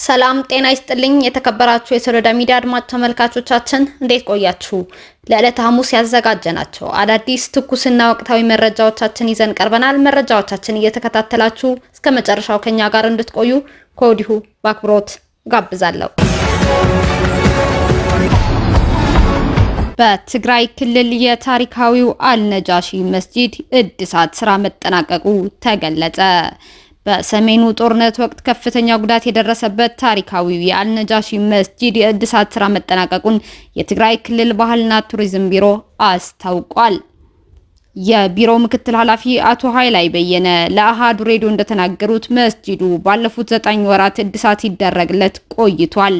ሰላም ጤና ይስጥልኝ የተከበራችሁ የሶሎዳ ሚዲያ አድማጭ ተመልካቾቻችን እንዴት ቆያችሁ? ለዕለተ ሐሙስ ያዘጋጀናቸው አዳዲስ ትኩስና ወቅታዊ መረጃዎቻችን ይዘን ቀርበናል። መረጃዎቻችን እየተከታተላችሁ እስከ መጨረሻው ከኛ ጋር እንድትቆዩ ከወዲሁ በአክብሮት ጋብዛለሁ። በትግራይ ክልል የታሪካዊው አልነጃሺ መስጂድ እድሳት ስራ መጠናቀቁ ተገለጸ። በሰሜኑ ጦርነት ወቅት ከፍተኛ ጉዳት የደረሰበት ታሪካዊው የአልነጃሺ መስጂድ የእድሳት ስራ መጠናቀቁን የትግራይ ክልል ባህልና ቱሪዝም ቢሮ አስታውቋል። የቢሮው ምክትል ኃላፊ አቶ ኃይላይ በየነ ለአሃዱ ሬዲዮ እንደተናገሩት መስጂዱ ባለፉት 9 ወራት እድሳት ይደረግለት ቆይቷል።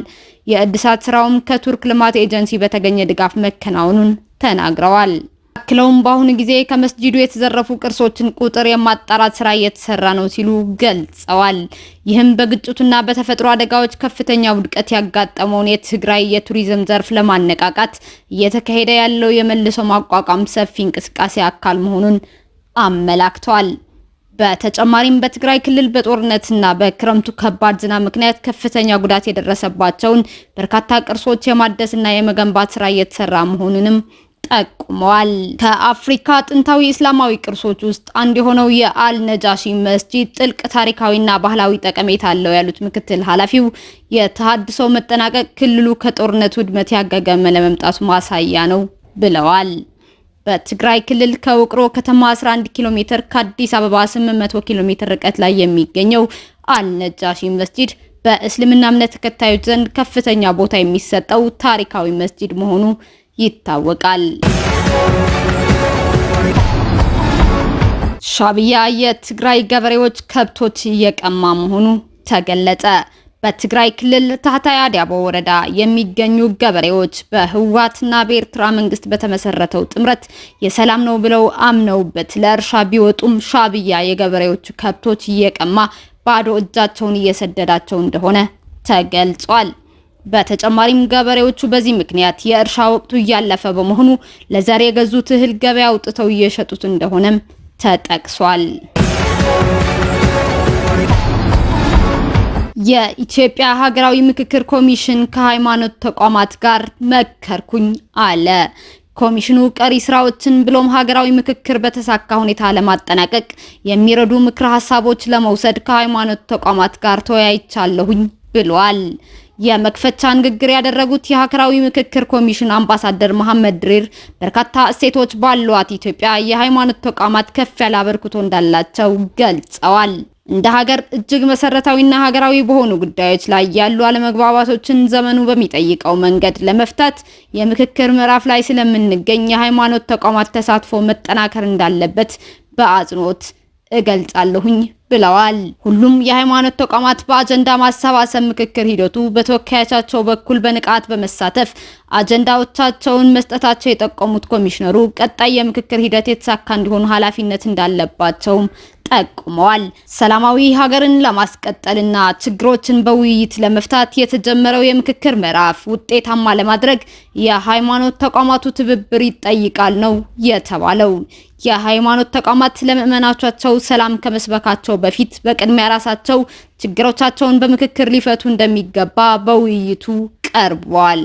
የእድሳት ስራውም ከቱርክ ልማት ኤጀንሲ በተገኘ ድጋፍ መከናወኑን ተናግረዋል። አክለውም በአሁኑ ጊዜ ከመስጂዱ የተዘረፉ ቅርሶችን ቁጥር የማጣራት ስራ እየተሰራ ነው ሲሉ ገልጸዋል። ይህም በግጭቱና በተፈጥሮ አደጋዎች ከፍተኛ ውድቀት ያጋጠመውን የትግራይ የቱሪዝም ዘርፍ ለማነቃቃት እየተካሄደ ያለው የመልሶ ማቋቋም ሰፊ እንቅስቃሴ አካል መሆኑን አመላክተዋል። በተጨማሪም በትግራይ ክልል በጦርነትና በክረምቱ ከባድ ዝናብ ምክንያት ከፍተኛ ጉዳት የደረሰባቸውን በርካታ ቅርሶች የማደስና የመገንባት ስራ እየተሰራ መሆኑንም ጠቁመዋል። ከአፍሪካ ጥንታዊ እስላማዊ ቅርሶች ውስጥ አንዱ የሆነው የአልነጃሺ መስጂድ ጥልቅ ታሪካዊና ባህላዊ ጠቀሜታ አለው ያሉት ምክትል ኃላፊው የተሃድሶ መጠናቀቅ ክልሉ ከጦርነት ውድመት ያገገመ ለመምጣቱ ማሳያ ነው ብለዋል። በትግራይ ክልል ከውቅሮ ከተማ 11 ኪሎ ሜትር ከአዲስ አበባ 800 ኪሎ ሜትር ርቀት ላይ የሚገኘው አልነጃሺ መስጂድ በእስልምና እምነት ተከታዮች ዘንድ ከፍተኛ ቦታ የሚሰጠው ታሪካዊ መስጂድ መሆኑ ይታወቃል። ሻዕቢያ የትግራይ ገበሬዎች ከብቶች እየቀማ መሆኑ ተገለጸ። በትግራይ ክልል ታህታይ አዲያቦ ወረዳ የሚገኙ ገበሬዎች በህወሓትና በኤርትራ መንግስት በተመሰረተው ጥምረት የሰላም ነው ብለው አምነውበት ለእርሻ ቢወጡም ሻዕቢያ የገበሬዎቹ ከብቶች እየቀማ ባዶ እጃቸውን እየሰደዳቸው እንደሆነ ተገልጿል። በተጨማሪም ገበሬዎቹ በዚህ ምክንያት የእርሻ ወቅቱ እያለፈ በመሆኑ ለዘር የገዙት እህል ገበያ አውጥተው እየሸጡት እንደሆነም ተጠቅሷል። የኢትዮጵያ ሀገራዊ ምክክር ኮሚሽን ከሃይማኖት ተቋማት ጋር መከርኩኝ አለ። ኮሚሽኑ ቀሪ ስራዎችን ብሎም ሀገራዊ ምክክር በተሳካ ሁኔታ ለማጠናቀቅ የሚረዱ ምክረ ሀሳቦች ለመውሰድ ከሃይማኖት ተቋማት ጋር ተወያይቻለሁኝ ብሏል። የመክፈቻ ንግግር ያደረጉት የሀገራዊ ምክክር ኮሚሽን አምባሳደር መሐመድ ድሪር በርካታ እሴቶች ባሏት ኢትዮጵያ የሃይማኖት ተቋማት ከፍ ያለ አበርክቶ እንዳላቸው ገልጸዋል። እንደ ሀገር እጅግ መሰረታዊና ሀገራዊ በሆኑ ጉዳዮች ላይ ያሉ አለመግባባቶችን ዘመኑ በሚጠይቀው መንገድ ለመፍታት የምክክር ምዕራፍ ላይ ስለምንገኝ የሃይማኖት ተቋማት ተሳትፎ መጠናከር እንዳለበት በአጽንኦት እገልጻለሁኝ ብለዋል። ሁሉም የሃይማኖት ተቋማት በአጀንዳ ማሰባሰብ ምክክር ሂደቱ በተወካዮቻቸው በኩል በንቃት በመሳተፍ አጀንዳዎቻቸውን መስጠታቸው የጠቆሙት ኮሚሽነሩ ቀጣይ የምክክር ሂደት የተሳካ እንዲሆኑ ኃላፊነት እንዳለባቸውም ጠቁመዋል። ሰላማዊ ሀገርን ለማስቀጠልና ችግሮችን በውይይት ለመፍታት የተጀመረው የምክክር ምዕራፍ ውጤታማ ለማድረግ የሃይማኖት ተቋማቱ ትብብር ይጠይቃል ነው የተባለው። የሃይማኖት ተቋማት ለምዕመናቻቸው ሰላም ከመስበካቸው በፊት በቅድሚያ ራሳቸው ችግሮቻቸውን በምክክር ሊፈቱ እንደሚገባ በውይይቱ ቀርቧል።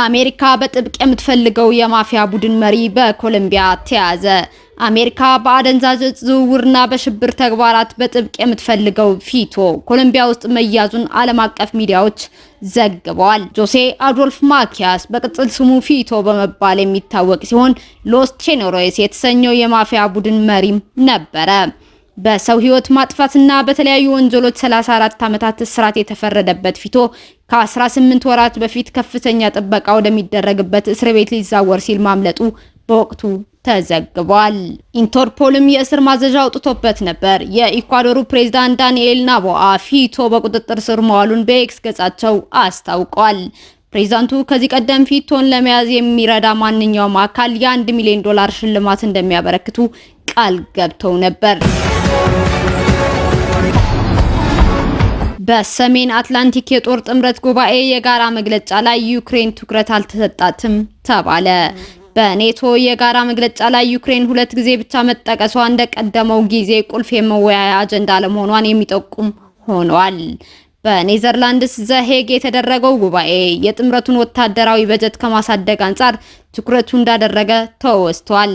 አሜሪካ በጥብቅ የምትፈልገው የማፊያ ቡድን መሪ በኮሎምቢያ ተያዘ። አሜሪካ በአደንዛዥ እጽ ዝውውርና በሽብር ተግባራት በጥብቅ የምትፈልገው ፊቶ ኮሎምቢያ ውስጥ መያዙን ዓለም አቀፍ ሚዲያዎች ዘግበዋል። ጆሴ አዶልፍ ማኪያስ በቅጽል ስሙ ፊቶ በመባል የሚታወቅ ሲሆን ሎስ ቼኖሮስ የተሰኘው የማፊያ ቡድን መሪም ነበረ። በሰው ህይወት ማጥፋትና በተለያዩ ወንጀሎች 34 ዓመታት እስራት የተፈረደበት ፊቶ ከ18 ወራት በፊት ከፍተኛ ጥበቃ ወደሚደረግበት እስር ቤት ሊዛወር ሲል ማምለጡ በወቅቱ ተዘግቧል። ኢንተርፖልም የእስር ማዘዣ አውጥቶበት ነበር። የኢኳዶሩ ፕሬዝዳንት ዳንኤል ናቦአ ፊቶ በቁጥጥር ስር መዋሉን በኤክስ ገጻቸው አስታውቋል። ፕሬዝዳንቱ ከዚህ ቀደም ፊቶን ለመያዝ የሚረዳ ማንኛውም አካል የ$1 ሚሊዮን ሽልማት እንደሚያበረክቱ ቃል ገብተው ነበር። በሰሜን አትላንቲክ የጦር ጥምረት ጉባኤ የጋራ መግለጫ ላይ ዩክሬን ትኩረት አልተሰጣትም ተባለ። በኔቶ የጋራ መግለጫ ላይ ዩክሬን 2 ጊዜ ብቻ መጠቀሷ እንደቀደመው ጊዜ ቁልፍ የመወያያ አጀንዳ ለመሆኗን የሚጠቁም ሆኗል። በኔዘርላንድስ ዘሄግ የተደረገው ጉባኤ የጥምረቱን ወታደራዊ በጀት ከማሳደግ አንጻር ትኩረቱ እንዳደረገ ተወስቷል።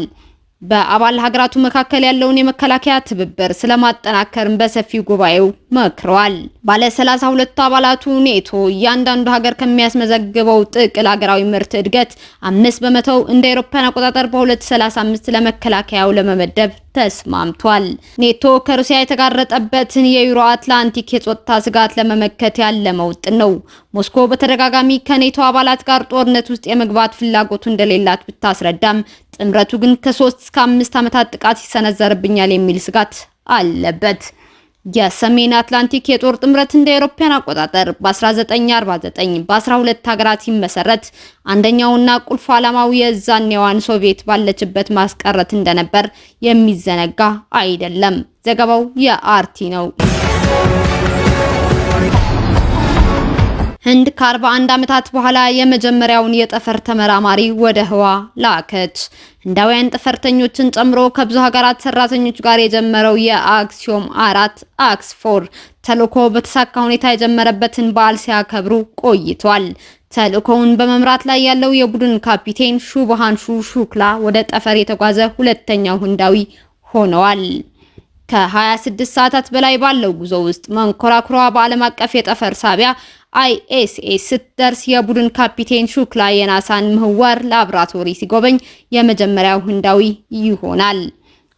በአባል ሀገራቱ መካከል ያለውን የመከላከያ ትብብር ስለማጠናከርም በሰፊው ጉባኤው መክረዋል። ባለ 32 አባላቱ ኔቶ እያንዳንዱ ሀገር ከሚያስመዘግበው ጥቅል ሀገራዊ ምርት እድገት 5% እንደ አውሮፓውያን አቆጣጠር በ2035 ለመከላከያው ለመመደብ ተስማምቷል። ኔቶ ከሩሲያ የተጋረጠበትን የዩሮ አትላንቲክ የጾታ ስጋት ለመመከት ያለመ ውጥን ነው። ሞስኮ በተደጋጋሚ ከኔቶ አባላት ጋር ጦርነት ውስጥ የመግባት ፍላጎቱ እንደሌላት ብታስረዳም ጥምረቱ ግን ከ3 እስከ 5 ዓመታት ጥቃት ይሰነዘርብኛል የሚል ስጋት አለበት። የሰሜን አትላንቲክ የጦር ጥምረት እንደ አውሮፓውያን አቆጣጠር በ1949 በ12 ሀገራት ሲመሰረት አንደኛውና ቁልፍ ዓላማው የዛኔዋን ሶቪየት ባለችበት ማስቀረት እንደነበር የሚዘነጋ አይደለም። ዘገባው የአርቲ ነው። ህንድ ከ41 ዓመታት በኋላ የመጀመሪያውን የጠፈር ተመራማሪ ወደ ህዋ ላከች። ህንዳውያን ጠፈርተኞችን ጨምሮ ከብዙ ሀገራት ሰራተኞች ጋር የጀመረው የአክሲዮም 4 አክስ4 ተልዕኮ በተሳካ ሁኔታ የጀመረበትን በዓል ሲያከብሩ ቆይቷል። ተልዕኮውን በመምራት ላይ ያለው የቡድን ካፒቴን ሹብሃንሹ ሹክላ ወደ ጠፈር የተጓዘ ሁለተኛው ህንዳዊ ሆነዋል። ከ26 ሰዓታት በላይ ባለው ጉዞ ውስጥ መንኮራኩሯ በዓለም አቀፍ የጠፈር ሳቢያ ISS ስትደርስ የቡድን ካፒቴን ሹክላ የናሳን ምህዋር ላብራቶሪ ሲጎበኝ የመጀመሪያው ህንዳዊ ይሆናል።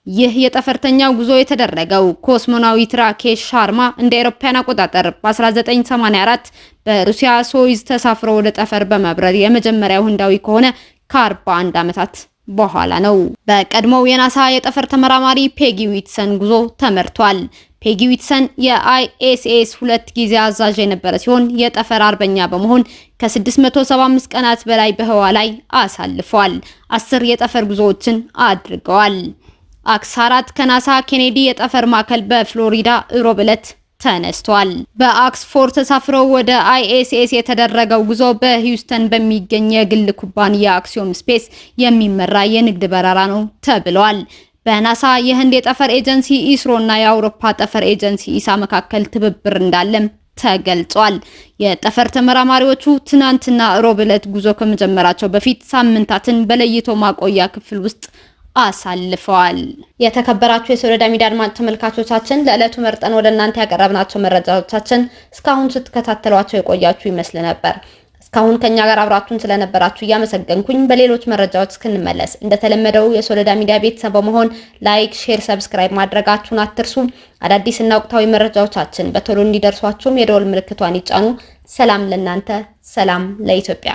ይህ የጠፈርተኛው ጉዞ የተደረገው ኮስሞናዊት ራኬሽ ሻርማ እንደ አውሮፓውያን አቆጣጠር በ1984 በሩሲያ ሶዩዝ ተሳፍሮ ወደ ጠፈር በመብረር የመጀመሪያው ህንዳዊ ከሆነ ከ41 ዓመታት በኋላ ነው። በቀድሞው የናሳ የጠፈር ተመራማሪ ፔጊ ዊትሰን ጉዞ ተመርቷል። ፔጊ ዊትሰን የISS 2 ጊዜ አዛዥ የነበረ ሲሆን የጠፈር አርበኛ በመሆን ከ675 ቀናት በላይ በህዋ ላይ አሳልፏል። 10 የጠፈር ጉዞዎችን አድርገዋል። አክስ4 ከናሳ ኬኔዲ የጠፈር ማዕከል በፍሎሪዳ ሮብ ዕለት ተነስቷል። በአክስ4 ተሳፍረው ወደ ISS የተደረገው ጉዞ በሂውስተን በሚገኝ የግል ኩባንያ አክሲዮም ስፔስ የሚመራ የንግድ በረራ ነው ተብሏል። በናሳ የህንድ የጠፈር ኤጀንሲ ኢስሮ እና የአውሮፓ ጠፈር ኤጀንሲ ኢሳ መካከል ትብብር እንዳለም ተገልጿል። የጠፈር ተመራማሪዎቹ ትናንትና ሮብ ዕለት ጉዞ ከመጀመራቸው በፊት ሳምንታትን በለይቶ ማቆያ ክፍል ውስጥ አሳልፈዋል። የተከበራችሁ የሶሎዳ ሚዲያ አድማጭ ተመልካቾቻችን ለዕለቱ መርጠን ወደ እናንተ ያቀረብናቸው መረጃዎቻችን እስካሁን ስትከታተሏቸው የቆያችሁ ይመስል ነበር። እስካሁን ከኛ ጋር አብራችሁን ስለነበራችሁ እያመሰገንኩኝ በሌሎች መረጃዎች እስክንመለስ እንደተለመደው የሶሎዳ ሚዲያ ቤተሰብ በመሆን ላይክ፣ ሼር፣ ሰብስክራይብ ማድረጋችሁን አትርሱ። አዳዲስ እና ወቅታዊ መረጃዎቻችን በቶሎ እንዲደርሷችሁም የደወል ምልክቷን ይጫኑ። ሰላም ለእናንተ፣ ሰላም ለኢትዮጵያ።